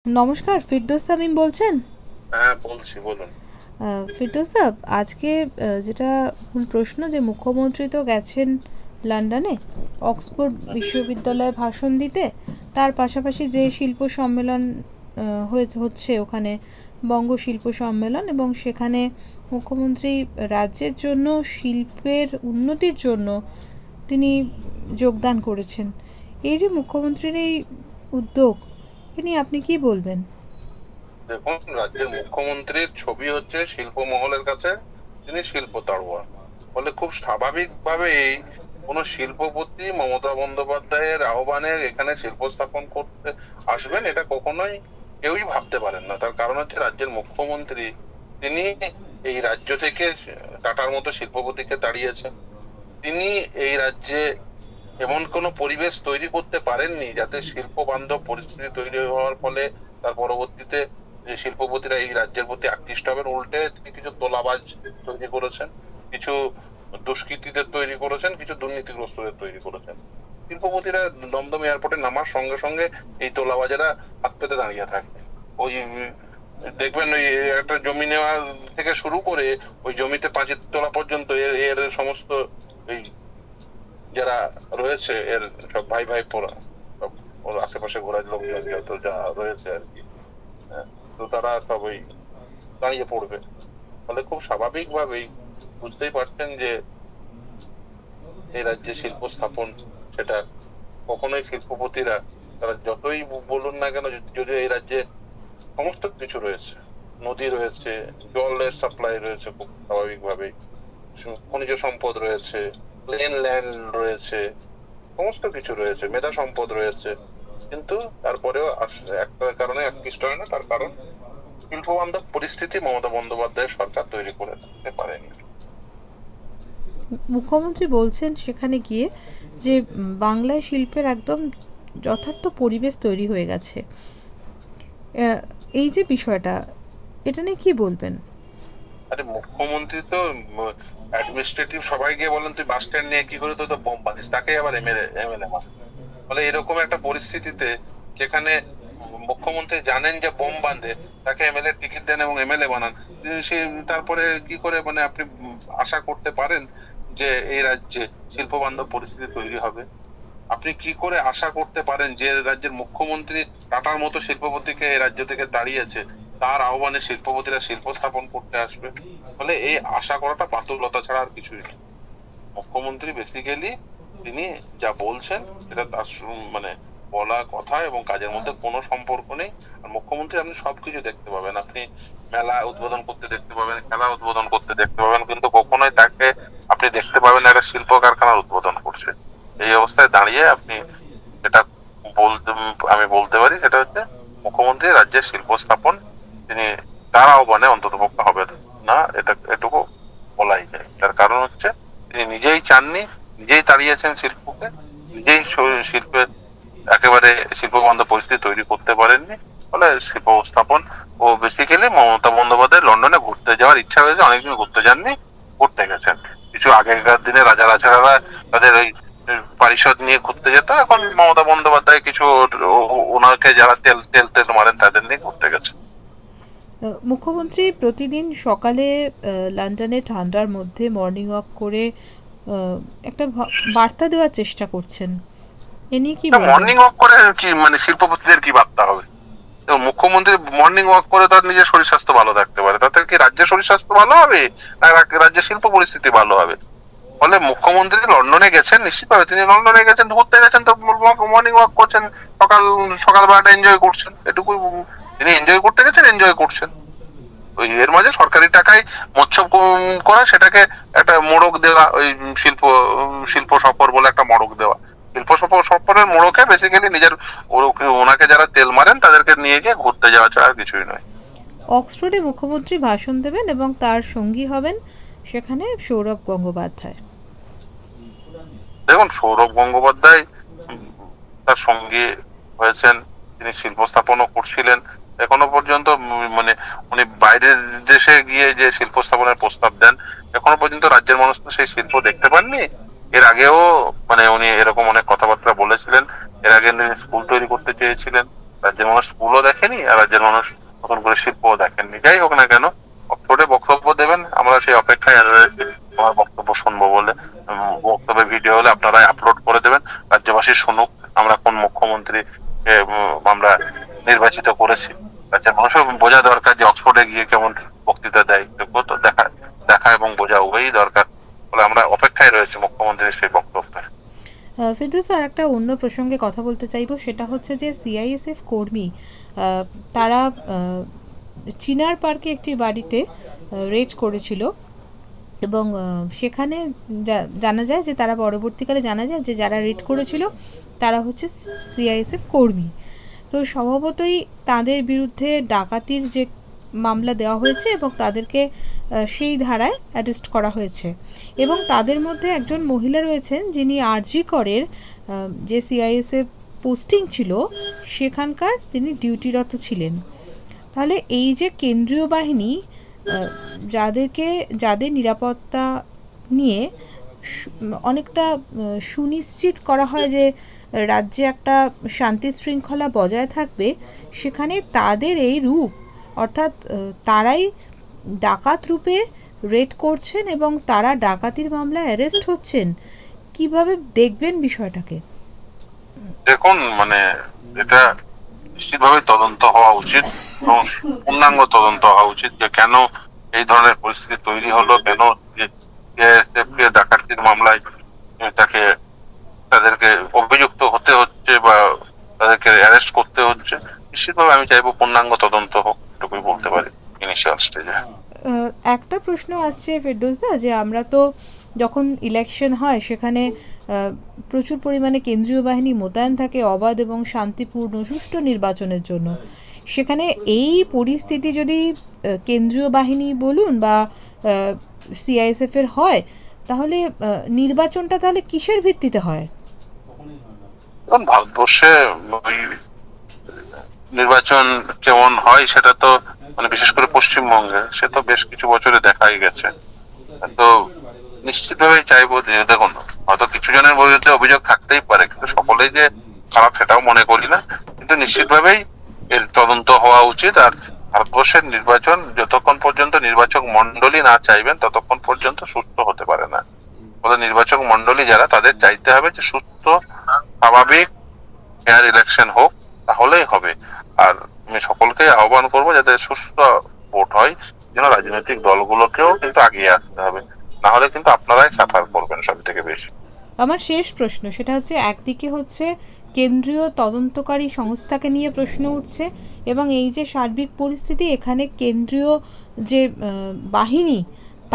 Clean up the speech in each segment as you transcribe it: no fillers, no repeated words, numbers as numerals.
নমস্কার, ফিরদৌস সামিম বলছেন? হ্যাঁ, বলছি, বলুন। ফিরদৌস সাহেব, আজকে যেটা মূল প্রশ্ন, যে মুখ্যমন্ত্রী তো গেছেন লন্ডনে অক্সফোর্ড বিশ্ববিদ্যালয়ে ভাষণ দিতে। তার পাশাপাশি যে শিল্প সম্মেলন হচ্ছে ওখানে, বঙ্গ শিল্প সম্মেলন, এবং সেখানে মুখ্যমন্ত্রী রাজ্যের জন্য শিল্পের উন্নতির জন্য তিনি যোগদান করেছেন। এই যে মুখ্যমন্ত্রীর এই উদ্যোগ, এ নিয়ে আপনি কি বলবেন? দেখুন, রাজ্যের মুখ্যমন্ত্রীর ছবি হচ্ছে শিল্প মহলের কাছে তিনি শিল্প তাড়ুয়া। ফলে খুব স্বাভাবিকভাবেই কোনো শিল্পপতি মমতা বন্দ্যোপাধ্যায়ের আহ্বানে এখানে শিল্প স্থাপন করতে আসবেন, এটা কখনোই কেউই ভাবতে পারেন না। তার কারণ হচ্ছে রাজ্যের মুখ্যমন্ত্রী তিনি এই রাজ্য থেকে টাটার মতো শিল্পপতিকে তাড়িয়েছেন। তিনি এই রাজ্যে এমন কোনো পরিবেশ তৈরি করতে পারেননি যাতে শিল্প বান্ধব পরিস্থিতি তৈরি হওয়ার ফলে তার পরবর্তীতে যে শিল্পপতিরা এই রাজ্যের প্রতি আকৃষ্ট হবেন। উল্টে তিনি কিছু তোলাবাজ তৈরি করেছেন, কিছু দুষ্কৃতীদের তৈরি করেছেন, কিছু দুর্নীতিগ্রস্তদের তৈরি করেছেন। শিল্পপতিরা দমদম এয়ারপোর্টে নামার সঙ্গে সঙ্গে এই তোলাবাজেরা হাত পেতে দাঁড়িয়ে থাকে। ওই দেখবেন, ওই একটা জমি নেওয়া থেকে শুরু করে ওই জমিতে পাঁচিল তোলা পর্যন্ত এর এর সমস্ত এই যারা রয়েছে এর সব ভাই ভাই পোড়া, সব ওর আশেপাশে ঘোরার লোকজন যত যা রয়েছে আর কি। হ্যাঁ, তো তারা সব ওই দাঁড়িয়ে পড়বে। ফলে খুব স্বাভাবিক ভাবেই বুঝতেই পারছেন যে এই রাজ্যে শিল্প স্থাপন, সেটা কখনোই শিল্পপতিরা তারা যতই বলুন না কেন, যদি এই রাজ্যে সমস্ত কিছু রয়েছে, নদী রয়েছে, জলের সাপ্লাই রয়েছে খুব স্বাভাবিক ভাবেই, খনিজ সম্পদ রয়েছে, প্লেন ল্যান্ড রয়েছে, সমস্ত কিছু রয়েছে, মেধা সম্পদ রয়েছে, কিন্তু তারপরেও একটা কারণে আকৃষ্ট হয় না। তার কারণ শিল্প বান্ধব পরিস্থিতি মমতা বন্দ্যোপাধ্যায়ের সরকার তৈরি করে দিতে পারেনি। মুখ্যমন্ত্রী বলছেন সেখানে গিয়ে যে বাংলায় শিল্পের একদম যথার্থ পরিবেশ তৈরি হয়ে গেছে। এই যে বিষয়টা, এটা নিয়ে কি বলবেন? আরে, মুখ্যমন্ত্রী তো অ্যাডমিনিস্ট্রেটিভ সবাই গিয়ে বলেন তুই বাস স্ট্যান্ড নিয়ে কি করে, তুই তো বোম বাঁধিস, তাকে আবার এমএলএ মানে। ফলে এরকম একটা পরিস্থিতিতে যেখানে মুখ্যমন্ত্রী জানেন যে বোম বাঁধে, তাকে এমএলএ টিকিট দেন এবং এমএলএ বানান। সে তারপরে কি করে মানে আপনি আশা করতে পারেন যে এই রাজ্যে শিল্প বান্ধব পরিস্থিতি তৈরি হবে? আপনি কি করে আশা করতে পারেন যে রাজ্যের মুখ্যমন্ত্রী টাটার মতো শিল্পপতিকে এই রাজ্য থেকে তাড়িয়েছে, তার আহ্বানে শিল্পপতিরা শিল্প স্থাপন করতে আসবে? ফলে এই আশা করাটা বাতুলতা ছাড়া আর কিছুই না। মুখ্যমন্ত্রী বেসিক্যালি তিনি যা বলছেন সেটা তার মানে বলা কথা এবং কাজের মধ্যে কোনো সম্পর্ক নেই। আর মুখ্যমন্ত্রী আপনি সবকিছু দেখতে পাবেন, আপনি মেলা উদ্বোধন করতে দেখতে পাবেন, খেলা উদ্বোধন করতে দেখতে পাবেন, কিন্তু কখনোই তাকে আপনি দেখতে পাবেন না একটা শিল্প কারখানার উদ্বোধন করছে। এই অবস্থায় দাঁড়িয়ে আপনি যেটা বলতে আমি বলতে পারি সেটা হচ্ছে মুখ্যমন্ত্রী রাজ্যের শিল্প স্থাপন তিনি তার আহ্বানে অন্ততপক্ষে হবে না, এটা এটুকু বলাই যায়। তার কারণ হচ্ছে তিনি নিজেই চাননি, নিজেই তাড়িয়েছেন শিল্পকে, নিজেই শিল্পের একেবারে শিল্প বান্ধব পরিস্থিতি তৈরি করতে পারেননি। ফলে শিল্প স্থাপন ও বেসিক্যালি মমতা বন্দ্যোপাধ্যায় লন্ডনে ঘুরতে যাওয়ার ইচ্ছা হয়েছে, অনেকদিন ঘুরতে যাননি, ঘুরতে গেছেন। কিছু আগেকার দিনে রাজা রাজারা তাদের ওই পারিষদ নিয়ে ঘুরতে যেত, এখন মমতা বন্দ্যোপাধ্যায় কিছু ওনাকে যারা তেল তেল তেল মারেন তাদের নিয়ে ঘুরতে গেছে। মুখ্যমন্ত্রী প্রতিদিন সকালে লন্ডনে ঠান্ডার মধ্যে মর্নিং ওয়াক করে একটা বার্তা দেওয়ার চেষ্টা করছেন। এ নিয়ে কি বলবেন? মর্নিং ওয়াক করে কি মানে শিল্পপতিদের কি বার্তা হবে? এবং মুখ্যমন্ত্রী মর্নিং ওয়াক করে তার নিজের শরীর স্বাস্থ্য ভালো থাকতে পারে, তাতে কি রাজ্যের শরীর স্বাস্থ্য ভালো হবে না রাজ্যের শিল্প পরিস্থিতি ভালো হবে? ফলে মুখ্যমন্ত্রী লন্ডনে গেছেন, নিশ্চিতভাবে তিনি লন্ডনে গেছেন, ঘুরতে গেছেন, তো মর্নিং ওয়াক করছেন, সকাল সকালবেলাটা এনজয় করছেন, এটুকুই। তিনি এনজয় করতে গেছেন, এনজয় করছেন। ওই এর মাঝে সরকারি টাকায় মৎস্য করা, সেটাকে একটা মোড়ক দেওয়া, ওই শিল্প শিল্প সফর বলে একটা মোড়ক দেওয়া। শিল্প সফরের মোড়কে বেসিক্যালি নিজের ওনাকে যারা তেল মারেন তাদেরকে নিয়ে গিয়ে ঘুরতে যাওয়া ছাড়া আর কিছুই নয়। অক্সফোর্ডে মুখ্যমন্ত্রী ভাষণ দেবেন এবং তার সঙ্গী হবেন সেখানে সৌরভ গঙ্গোপাধ্যায়। দেখুন, সৌরভ গঙ্গোপাধ্যায় উম, তার সঙ্গে হয়েছেন, তিনি শিল্প স্থাপনও করছিলেন। এখনো পর্যন্ত মানে উনি বাইরের দেশে গিয়ে যে শিল্প স্থাপনের প্রস্তাব দেন, এখনো পর্যন্ত রাজ্যের মানুষ তো সেই শিল্প দেখতে পাননি। এর আগেও মানে উনি এরকম অনেক কথাবার্তা বলেছিলেন। এর আগে তিনি স্কুল তৈরি করতে চেয়েছিলেন, রাজ্যের মানুষ স্কুলও দেখেনি আর রাজ্যের মানুষ নতুন করে শিল্পও দেখেননি। যাই হোক না কেন, অক্সফোর্ডে বক্তব্য দেবেন, আমরা সেই অপেক্ষায় রয়েছি আমার বক্তব্য শুনবো বলে। বক্তব্যের ভিডিও হলে আপনারা আপলোড করে দেবেন, রাজ্যবাসী শুনুক আমরা কোন মুখ্যমন্ত্রী আমরা নির্বাচিত করেছি। রাজ্যের মানুষও বোঝা দরকার যে অক্সফোর্ডে গিয়ে কেমন বক্তৃতা দেয়, তো দেখা দেখা এবং বোঝা উভয়ই দরকার। বলে আমরা অপেক্ষায় রয়েছি মুখ্যমন্ত্রীর সেই বক্তব্যের। ফিরদৌস স্যার, একটা অন্য প্রসঙ্গে কথা বলতে চাইবো, সেটা হচ্ছে যে সিআইএসএফ কর্মী তারা চিনার পার্কে একটি বাড়িতে রেড করেছিল এবং সেখানে জানা যায় যে তারা পরবর্তীকালে জানা যায় যে যারা রেড করেছিল তারা হচ্ছে সিআইএসএফ কর্মী। তো স্বভাবতই তাদের বিরুদ্ধে ডাকাতির যে মামলা দেওয়া হয়েছে এবং তাদেরকে সেই ধারায় অ্যারেস্ট করা হয়েছে এবং তাদের মধ্যে একজন মহিলা রয়েছেন যিনি আরজি করের যে সিআইএসএফ পোস্টিং ছিল সেখানকার তিনি ডিউটিরত ছিলেন। তাহলে এই যে কেন্দ্রীয় বাহিনী যাদের নিরাপত্তা নিয়ে অনেকটা সুনিশ্চিত করা হয় যে রাজ্যে একটা শান্তি শৃঙ্খলা বজায় থাকবে, সেখানে তাদের এই রূপ, অর্থাৎ তারাই ডাকাত রূপে রেড করছেন এবং তারা ডাকাতির মামলায় অ্যারেস্ট হচ্ছেন, কিভাবে দেখবেন বিষয়টাকে? দেখুন, মানে এটা নিশ্চিতভাবে তদন্ত হওয়া উচিত এবং পূর্ণাঙ্গ তদন্ত হওয়া উচিত যে কেন এই ধরনের পরিস্থিতি তৈরি হলো, কেন ডাকাতির মামলায় তাদেরকে অভিযুক্ত হতে হচ্ছে বা তাদেরকে অ্যারেস্ট করতে হচ্ছে। নিশ্চিতভাবে আমি চাইবো পূর্ণাঙ্গ তদন্ত হোক, এটুকুই বলতে পারি ইনিশিয়াল স্টেজে। একটা প্রশ্ন আসছে ফেরদৌসদা, যে আমরা তো যখন ইলেকশন হয় সেখানে প্রচুর পরিমাণে কেন্দ্রীয় বাহিনী মোতায়েন থাকে অবাধ এবং শান্তিপূর্ণ সুষ্ঠু নির্বাচনের জন্য। সেখানে এই পরিস্থিতি যদি কেন্দ্রীয় বাহিনী বলুন বা সিআইএসএফ এর হয়, তাহলে নির্বাচনটা তাহলে কিসের ভিত্তিতে হয়? ভারতবর্ষে নির্বাচন কেমন হয় সেটা তো মানে বিশেষ করে পশ্চিমবঙ্গে সে তো বেশ কিছু বছরে দেখাই গেছে। তো নিশ্চিতভাবে চাইবো যে দেখুন, হয়তো কিছু জনের বিরুদ্ধে অভিযোগ থাকতেই পারে, কিন্তু সকলেই যে খারাপ সেটাও মনে করি না, কিন্তু নিশ্চিতভাবেই এর তদন্ত হওয়া উচিত। আর ভারতবর্ষের নির্বাচন যতক্ষণ পর্যন্ত নির্বাচক মন্ডলী না চাইবেন ততক্ষণ পর্যন্ত সুস্থ হতে পারে না। নির্বাচক মন্ডলী যারা, তাদের চাইতে হবে যে সুস্থ স্বাভাবিক ফেয়ার ইলেকশন হোক, তাহলেই হবে। আর আমি সকলকে আহ্বান করবো যাতে সুস্থ ভোট হয়, যেন রাজনৈতিক দলগুলোকেও কিন্তু আগিয়ে আসতে হবে, না হলে কিন্তু আপনারাই সাফার করবেন সব থেকে বেশি। আমার শেষ প্রশ্ন সেটা হচ্ছে, একদিকে হচ্ছে কেন্দ্রীয় তদন্তকারী সংস্থাকে নিয়ে প্রশ্ন উঠছে এবং এই যে সার্বিক পরিস্থিতি, এখানে কেন্দ্রীয় যে বাহিনী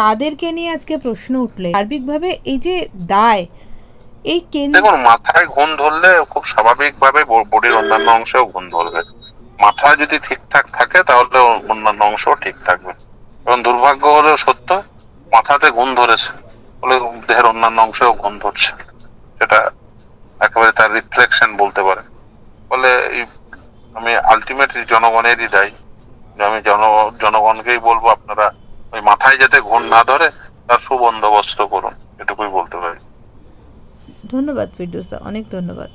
তাদেরকে নিয়ে আজকে প্রশ্ন উঠলে সার্বিকভাবে এই যে দায়, এই দেখুন, মাথায় ঘুণ ধরলে খুব স্বাভাবিকভাবে বডির অন্যান্য অংশেও ঘুণ ধরবে। মাথা যদি ঠিকঠাক থাকে তাহলে অন্যান্য অংশ ঠিক থাকবে, এবং দুর্ভাগ্য হলেও সত্য, মাথাতে ঘুণ ধরেছে বলে দেহের অন্যান্য অংশেও ঘুণ ধরছে, সেটা একেবারে তার রিফ্লেকশন বলতে পারে। ফলে আমি আলটিমেটলি জনগণেরই দায়ী, আমি জনগণকেই বলবো আপনারা ওই মাথায় যাতে ঘুণ না ধরে তার সুবন্দোবস্ত করুন, এটুকুই বলতে পারি। ধন্যবাদ ফিরদৌস, অনেক ধন্যবাদ।